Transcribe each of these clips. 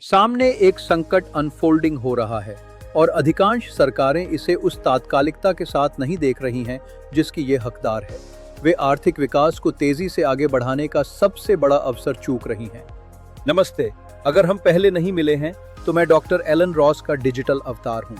सामने एक संकट अनफोल्डिंग हो रहा है और अधिकांश सरकारें इसे उस तात्कालिकता के साथ नहीं देख रही हैं जिसकी ये हकदार है। वे आर्थिक विकास को तेजी से आगे बढ़ाने का सबसे बड़ा अवसर चूक रही हैं। नमस्ते, अगर हम पहले नहीं मिले हैं तो मैं डॉक्टर एलन रॉस का डिजिटल अवतार हूँ।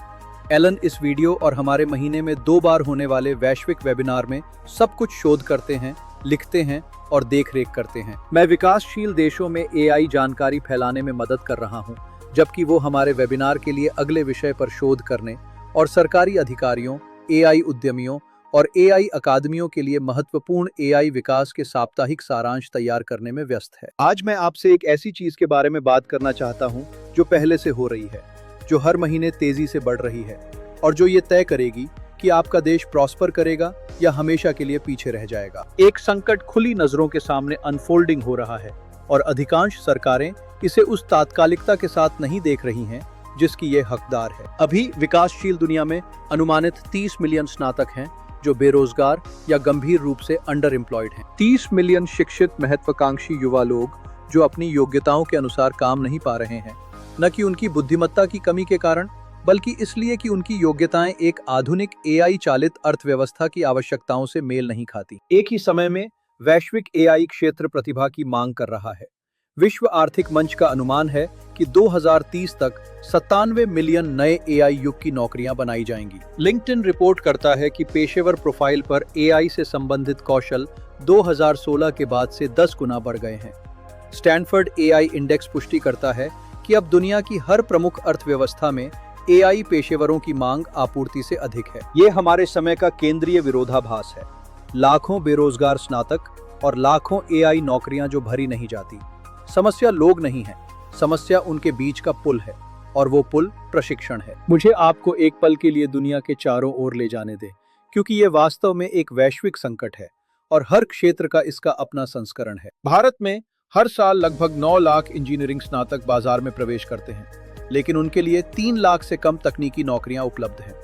एलन इस वीडियो और हमारे महीने में 2 बार होने वाले वैश्विक वेबिनार में सब कुछ शोध करते हैं, लिखते हैं और देखरेख करते हैं। मैं विकासशील देशों में एआई जानकारी फैलाने में मदद कर रहा हूं, जबकि वो हमारे वेबिनार के लिए अगले विषय पर शोध करने और सरकारी अधिकारियों, एआई उद्यमियों और एआई अकादमियों के लिए महत्वपूर्ण एआई विकास के साप्ताहिक सारांश तैयार करने में व्यस्त है। आज मैं आपसे एक ऐसी चीज के बारे में बात करना चाहता हूं जो पहले से हो रही है, जो हर महीने तेजी से बढ़ रही है और जो ये तय करेगी कि आपका देश प्रॉस्पर करेगा या हमेशा के लिए पीछे रह जाएगा। एक संकट खुली नजरों के सामने अनफोल्डिंग हो रहा है और अधिकांश सरकारें इसे उस तात्कालिकता के साथ नहीं देख रही हैं जिसकी ये हकदार है। अभी विकासशील दुनिया में अनुमानित 30 मिलियन स्नातक हैं जो बेरोजगार या गंभीर रूप से अंडर एम्प्लॉयड हैं। 30 मिलियन शिक्षित महत्वाकांक्षी युवा लोग जो अपनी योग्यताओं के अनुसार काम नहीं पा रहे हैं, न कि उनकी बुद्धिमत्ता की कमी के कारण, बल्कि इसलिए कि उनकी योग्यताएं एक आधुनिक एआई चालित अर्थव्यवस्था की आवश्यकताओं से मेल नहीं खाती। एक ही समय में वैश्विक एआई क्षेत्र प्रतिभा की मांग कर रहा है। विश्व आर्थिक मंच का अनुमान है कि 2030 तक 97 मिलियन नए एआई युग की नौकरियां बनाई जाएंगी। लिंक्डइन रिपोर्ट करता है कि पेशेवर प्रोफाइल पर एआई से संबंधित कौशल 2016 के बाद से 10 गुना बढ़ गए हैं। स्टैनफोर्ड एआई इंडेक्स पुष्टि करता है कि अब दुनिया की हर प्रमुख अर्थव्यवस्था में एआई पेशेवरों की मांग आपूर्ति से अधिक है। ये हमारे समय का केंद्रीय विरोधाभास है। लाखों बेरोजगार स्नातक और लाखों एआई नौकरियां जो भरी नहीं जाती। समस्या लोग नहीं है, समस्या उनके बीच का पुल है और वो पुल प्रशिक्षण है। मुझे आपको एक पल के लिए दुनिया के चारों ओर ले जाने दें, क्योंकि ये वास्तव में एक वैश्विक संकट है और हर क्षेत्र का इसका अपना संस्करण है। भारत में हर साल लगभग 9 लाख इंजीनियरिंग स्नातक बाजार में प्रवेश करते हैं, लेकिन उनके लिए 3 लाख से कम तकनीकी नौकरियां उपलब्ध हैं।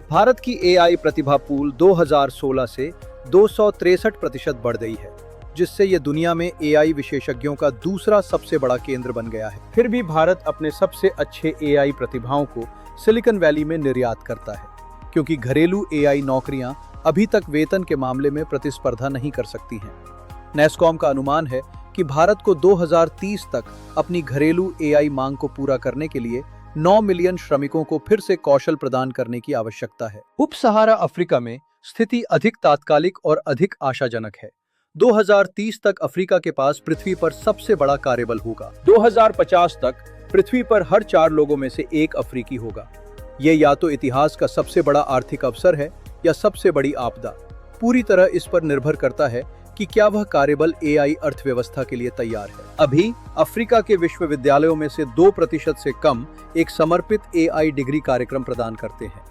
भारत की एआई प्रतिभा पूल 2016 से 263% बढ़ गई है, जिससे ये दुनिया में एआई विशेषज्ञों का दूसरा सबसे बड़ा केंद्र बन गया है। फिर भी भारत अपने सबसे अच्छे एआई प्रतिभाओं को सिलिकॉन वैली में निर्यात करता है, क्योंकि घरेलू एआई नौकरियां अभी तक वेतन के मामले में प्रतिस्पर्धा नहीं कर सकती हैं। नेस्कॉम का अनुमान है कि भारत को 2030 तक अपनी घरेलू एआई मांग को पूरा करने के लिए 9 मिलियन श्रमिकों को फिर से कौशल प्रदान करने की आवश्यकता है। उप सहारा अफ्रीका में स्थिति अधिक तात्कालिक और अधिक आशाजनक है। 2030 तक अफ्रीका के पास पृथ्वी पर सबसे बड़ा कार्यबल होगा। 2050 तक पृथ्वी पर हर 4 लोगों में से 1 अफ्रीकी होगा। ये या तो इतिहास का सबसे बड़ा आर्थिक अवसर है या सबसे बड़ी आपदा। पूरी तरह इस पर निर्भर करता है कि क्या वह कार्यबल एआई अर्थव्यवस्था के लिए तैयार है। अभी अफ्रीका के विश्वविद्यालयों में से 2% से कम एक समर्पित एआई डिग्री कार्यक्रम प्रदान करते हैं।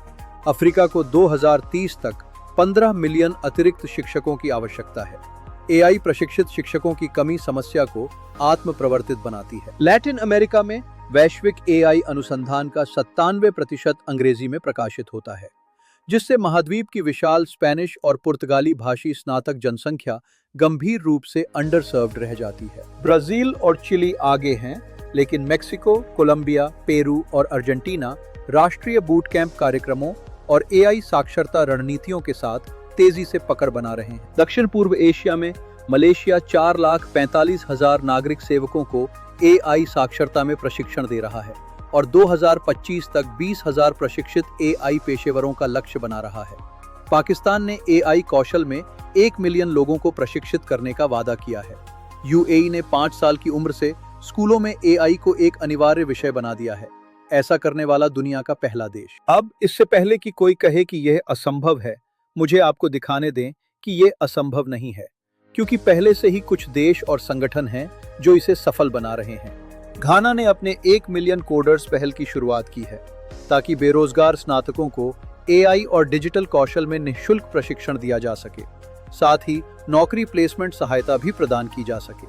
अफ्रीका को 2030 तक 15 मिलियन अतिरिक्त शिक्षकों की आवश्यकता है। एआई प्रशिक्षित शिक्षकों की कमी समस्या को आत्म प्रवर्तित बनाती है। लैटिन अमेरिका में वैश्विक एआई अनुसंधान का 97% अंग्रेजी में प्रकाशित होता है, जिससे महाद्वीप की विशाल स्पेनिश और पुर्तगाली भाषी स्नातक जनसंख्या गंभीर रूप से अंडर सर्व्ड रह जाती है। ब्राजील और चिली आगे हैं, लेकिन मेक्सिको, कोलंबिया, पेरू और अर्जेंटीना राष्ट्रीय बूट कैंप कार्यक्रमों और एआई साक्षरता रणनीतियों के साथ तेजी से पकड़ बना रहे हैं। दक्षिण पूर्व एशिया में मलेशिया 4,45,000 नागरिक सेवकों को एआई साक्षरता में प्रशिक्षण दे रहा है और 2025 तक 20,000 प्रशिक्षित एआई पेशेवरों का लक्ष्य बना रहा है। पाकिस्तान ने एआई कौशल में 1 मिलियन लोगों को प्रशिक्षित करने का वादा किया है। यूएई ने 5 साल की उम्र से स्कूलों में एआई को एक अनिवार्य विषय बना दिया है। ऐसा करने वाला दुनिया का पहला देश। अब इससे पहले कि कोई कहे कि यह असंभव है, मुझे आपको दिखाने दें कि यह असंभव नहीं है, क्योंकि पहले से ही कुछ देश और संगठन हैं जो इसे सफल बना रहे हैं। घाना ने अपने 1 मिलियन कोडर्स पहल की शुरुआत की है, ताकि बेरोजगार स्नातकों को एआई और डिजिटल कौशल में निःशुल्क प्रशिक्षण दिया जा सके। साथ ही नौकरी प्लेसमेंट सहायता भी प्रदान की जा सके।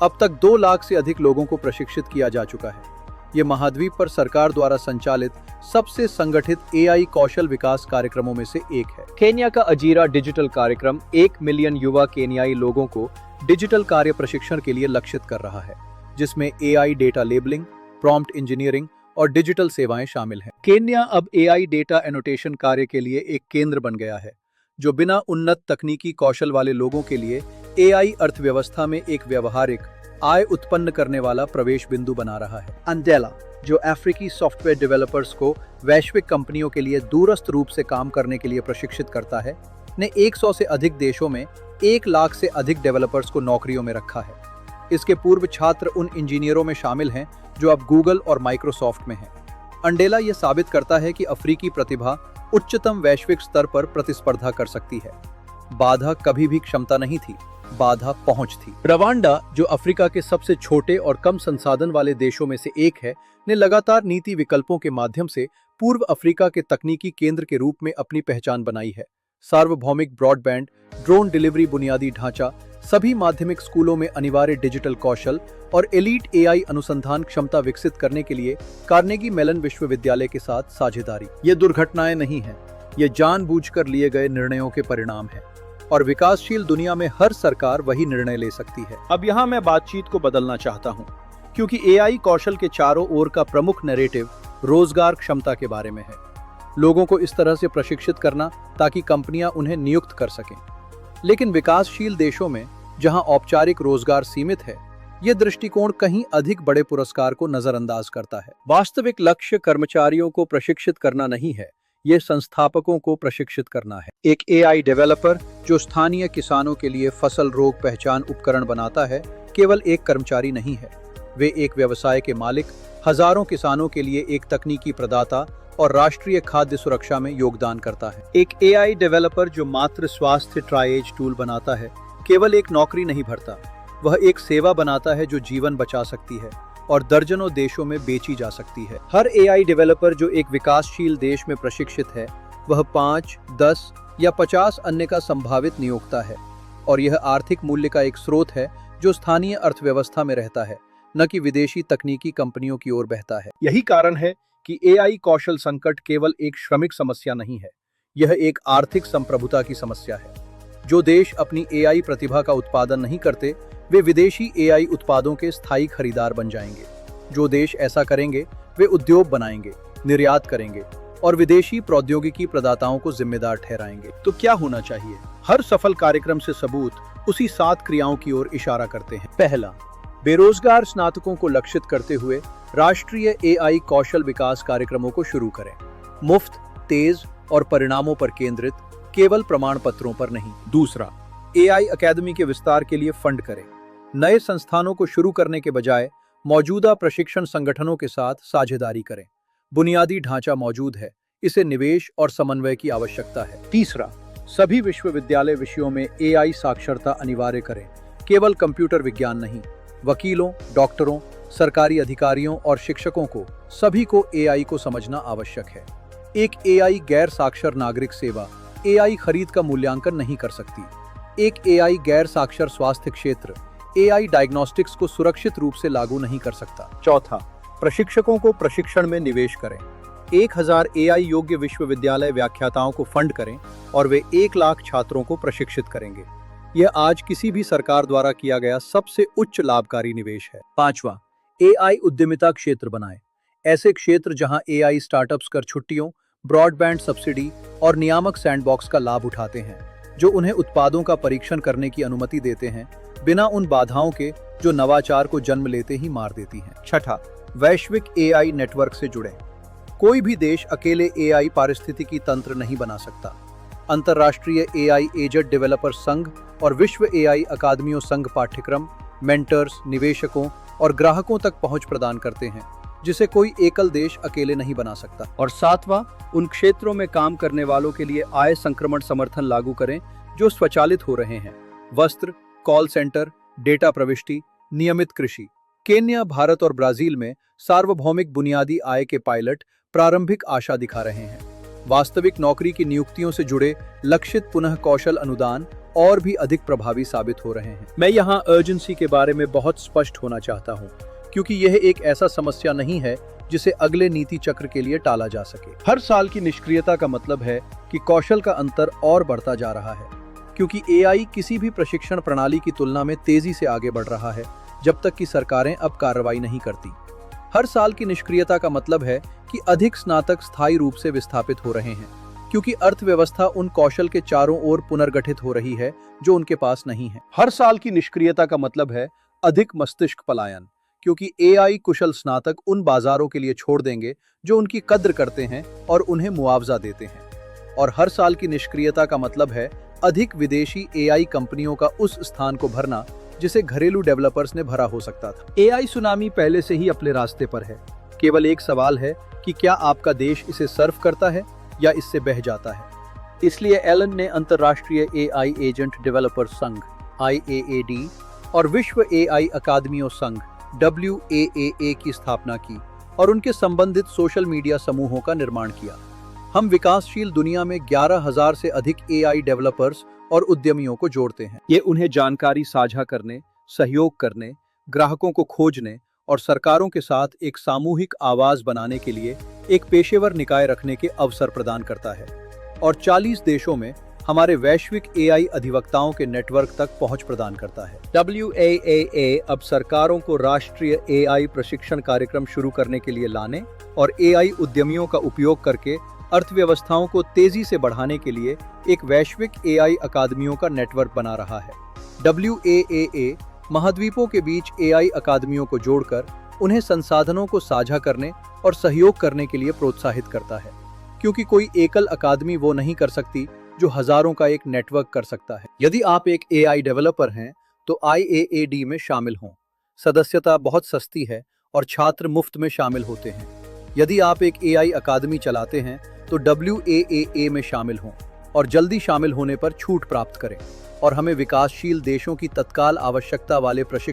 अब तक 2 लाख से अधिक लोगों को प्रशिक्षित किया जा चुका है। ये महाद्वीप पर सरकार द्वारा संचालित सबसे संगठित एआई कौशल विकास कार्यक्रमों में से एक है। केन्या का अजीरा डिजिटल कार्यक्रम 1 मिलियन युवा केन्याई लोगों को डिजिटल कार्य प्रशिक्षण के लिए लक्षित कर रहा है, जिसमें AI data labelling, prompt engineering और डिजिटल सेवाएं शामिल हैं। केन्या अब एआई डेटा एनोटेशन कार्य के लिए एक केंद्र बन गया है, जो बिना उन्नत तकनीकी कौशल वाले लोगों के लिए एआई अर्थव्यवस्था में एक व्यवहारिक आय उत्पन्न करने वाला प्रवेश बिंदु बना रहा है। अंडेला, जो अफ्रीकी सॉफ्टवेयर डेवलपर्स को वैश्विक कंपनियों के लिए दूरस्थ रूप से काम करने के लिए प्रशिक्षित करता है, ने 100 से अधिक देशों में 1 लाख से अधिक डेवलपर्स को नौकरियों में रखा है। इसके पूर्व छात्र उन इंजीनियरों में शामिल हैं जो अब गूगल और माइक्रोसॉफ्ट में हैं। अंडेला यह साबित करता है कि अफ्रीकी प्रतिभा उच्चतम वैश्विक स्तर पर प्रतिस्पर्धा कर सकती है। बाधा कभी भी क्षमता नहीं थी, बाधा पहुंच थी। रवांडा, जो अफ्रीका के सबसे छोटे और कम संसाधन वाले देशों में से एक है, ने लगातार नीति विकल्पों के माध्यम से पूर्व अफ्रीका के तकनीकी केंद्र के रूप में अपनी पहचान बनाई है। सार्वभौमिक ब्रॉडबैंड, ड्रोन डिलीवरी बुनियादी ढांचा, सभी माध्यमिक स्कूलों में अनिवार्य डिजिटल कौशल और एलीट एआई अनुसंधान क्षमता विकसित करने के लिए कार्नेगी मेलन विश्वविद्यालय के साथ साझेदारी। ये दुर्घटनाएं नहीं हैं, ये जानबूझकर लिए गए निर्णयों के परिणाम हैं और विकासशील दुनिया में हर सरकार वही निर्णय ले सकती है। अब यहाँ मैं बातचीत को बदलना चाहता हूँ, क्योंकि एआई कौशल के चारों ओर का प्रमुख नैरेटिव रोजगार क्षमता के बारे में है। लोगों को इस तरह से प्रशिक्षित करना ताकि कंपनियां उन्हें नियुक्त कर सकें। लेकिन विकासशील देशों में, जहां औपचारिक रोजगार सीमित है, यह दृष्टिकोण कहीं अधिक बड़े पुरस्कार को नजरअंदाज करता है। वास्तविक लक्ष्य कर्मचारियों को प्रशिक्षित करना नहीं है, ये संस्थापकों को प्रशिक्षित करना है। एक एआई डेवलपर जो स्थानीय किसानों के लिए फसल रोग पहचान उपकरण बनाता है, केवल एक कर्मचारी नहीं है। वे एक व्यवसाय के मालिक, हजारों किसानों के लिए एक तकनीकी प्रदाता और राष्ट्रीय खाद्य सुरक्षा में योगदान करता है। एक एआई डेवलपर जो मात्र स्वास्थ्य ट्राइएज टूल बनाता है, केवल एक नौकरी नहीं भरता, वह एक सेवा बनाता है जो जीवन बचा सकती है और दर्जनों देशों में बेची जा सकती है। हर एआई डेवलपर जो एक विकासशील देश में प्रशिक्षित है, वह 5, 10 या 50 अन्य का संभावित नियोक्ता है, और यह आर्थिक मूल्य का एक स्रोत है जो स्थानीय अर्थव्यवस्था में रहता है, न कि विदेशी तकनीकी कंपनियों की ओर बहता है। यही कारण है कि एआई कौशल संकट केवल एक श्रमिक समस्या नहीं है, यह एक आर्थिक संप्रभुता की समस्या है। जो देश अपनी एआई प्रतिभा का उत्पादन नहीं करते, वे विदेशी एआई उत्पादों के स्थायी खरीदार बन जाएंगे। जो देश ऐसा करेंगे, वे उद्योग बनाएंगे, निर्यात करेंगे और विदेशी प्रौद्योगिकी प्रदाताओं को जिम्मेदार ठहराएंगे। तो क्या होना चाहिए? हर सफल कार्यक्रम से सबूत उसी 7 क्रियाओं की ओर इशारा करते हैं। पहला, बेरोजगार स्नातकों को लक्षित करते हुए राष्ट्रीय एआई कौशल विकास कार्यक्रमों को शुरू करें। मुफ्त, तेज और परिणामों पर केंद्रित, केवल प्रमाण पत्रों पर नहीं। दूसरा, एआई अकादमी के विस्तार के लिए फंड करें। नए संस्थानों को शुरू करने के बजाय मौजूदा प्रशिक्षण संगठनों के साथ साझेदारी करें। बुनियादी ढांचा मौजूद है, इसे निवेश और समन्वय की आवश्यकता है। तीसरा, सभी विश्वविद्यालय विषयों में एआई साक्षरता अनिवार्य करें, केवल कंप्यूटर विज्ञान नहीं। वकीलों, डॉक्टरों, सरकारी अधिकारियों और शिक्षकों को सभी को एआई को समझना आवश्यक है। एक एआई गैर साक्षर नागरिक सेवा एआई खरीद का मूल्यांकन नहीं कर सकती। एक एआई गैर साक्षर स्वास्थ्य क्षेत्र एआई डायग्नोस्टिक्स को सुरक्षित रूप से लागू नहीं कर सकता। चौथा, प्रशिक्षकों को प्रशिक्षण में निवेश करें। 1000 एआई योग्य विश्वविद्यालय व्याख्याताओं को फंड करें और वे 1 लाख छात्रों को प्रशिक्षित करेंगे। यह आज किसी भी सरकार द्वारा किया गया सबसे उच्च लाभकारी निवेश है। पांचवा, एआई उद्यमिता क्षेत्र बनाएं। ऐसे क्षेत्र जहां एआई स्टार्टअप्स कर छुट्टियों, ब्रॉडबैंड सब्सिडी और नियामक सैंडबॉक्स का लाभ उठाते हैं, जो उन्हें उत्पादों का परीक्षण करने की अनुमति देते हैं, बिना उन बाधाओं के जो नवाचार को जन्म लेते ही मार देती हैं। छठा, वैश्विक एआई नेटवर्क से जुड़ें। कोई भी देश अकेले एआई पारिस्थितिकी तंत्र नहीं बना सकता। अंतर्राष्ट्रीय एआई एजेंट डेवलपर संघ और विश्व एआई अकादमियों संघ पाठ्यक्रम, मेंटर्स, निवेशकों और ग्राहकों तक पहुंच प्रदान करते हैं, जिसे कोई एकल देश अकेले नहीं बना सकता। और सातवां, उन क्षेत्रों में काम करने वालों के लिए आय संक्रमण समर्थन लागू करें जो स्वचालित हो रहे हैं। वस्त्र, कॉल सेंटर, डेटा प्रविष्टि, नियमित कृषि। केन्या, भारत और ब्राजील में सार्वभौमिक बुनियादी आय के पायलट प्रारंभिक आशा दिखा रहे हैं। वास्तविक नौकरी की नियुक्तियों से जुड़े लक्षित पुनः कौशल अनुदान और भी अधिक प्रभावी साबित हो रहे हैं। मैं यहाँ अर्जेंसी के बारे में बहुत स्पष्ट होना चाहता हूँ, क्योंकि यह एक ऐसा समस्या नहीं है जिसे अगले नीति चक्र के लिए टाला जा सके। हर साल की निष्क्रियता का मतलब है कि कौशल का अंतर और बढ़ता जा रहा है, क्योंकि एआई किसी भी प्रशिक्षण प्रणाली की तुलना में तेजी से आगे बढ़ रहा है, जब तक कि सरकारें अब कार्रवाई नहीं करती। हर साल की निष्क्रियता का मतलब है कि अधिक स्नातक स्थायी रूप से विस्थापित हो रहे हैं, क्योंकि अर्थव्यवस्था उन कौशल के चारों ओर पुनर्गठित हो रही है जो उनके पास नहीं है। हर साल की निष्क्रियता का मतलब है अधिक मस्तिष्क पलायन, क्योंकि एआई कुशल स्नातक उन बाजारों के लिए छोड़ देंगे जो उनकी कद्र करते हैं और उन्हें मुआवजा देते हैं। और हर साल की निष्क्रियता का मतलब है अधिक विदेशी एआई कंपनियों का उस स्थान को भरना जिसे घरेलू डेवलपर्स ने भरा हो सकता था। एआई सुनामी पहले से ही अपने रास्ते पर है। केवल एक सवाल है कि क्या आपका देश इसे सर्व करता है या इससे बह जाता है। इसलिए एलन ने अंतर्राष्ट्रीय एआई एजेंट डेवलपर संघ IAAD और विश्व एआई अकादमियों संघ WAAA की स्थापना की और उनके संबंधित सोशल मीडिया समूहों का निर्माण किया। हम विकासशील दुनिया में 11,000 से अधिक एआई डेवलपर्स और उद्यमियों को जोड़ते हैं। ये उन्हें जानकारी साझा करने, सहयोग करने, ग्राहकों को खोजने और सरकारों के साथ एक सामूहिक आवाज बनाने के लिए एक पेशेवर निकाय रखने के अवसर प्रदान करता है और 40 देशों में हमारे वैश्विक एआई अधिवक्ताओं के नेटवर्क तक पहुंच प्रदान करता है। WAAA अब सरकारों को राष्ट्रीय एआई प्रशिक्षण कार्यक्रम शुरू करने के लिए लाने और एआई उद्यमियों का उपयोग करके अर्थव्यवस्थाओं को तेजी से बढ़ाने के लिए एक वैश्विक एआई अकादमियों का नेटवर्क बना रहा है। WAAA महाद्वीपों के बीच एआई अकादमियों को जोड़कर उन्हें संसाधनों को साझा करने और सहयोग करने के लिए प्रोत्साहित करता है, क्योंकि कोई एकल अकादमी वो नहीं कर सकती जो हजारों का एक नेटवर्क कर सकता है। यदि आप एक एआई डेवलपर हैं तो IAAD में शामिल हों। सदस्यता बहुत सस्ती है और छात्र मुफ्त में शामिल होते हैं। यदि आप एक एआई अकादमी चलाते हैं तो WAAA में शामिल हों और जल्दी शामिल होने पर छूट प्राप्त करें और हमें विकासशील देशों की तत्काल आवश्यकता वाले प्रशिक्षण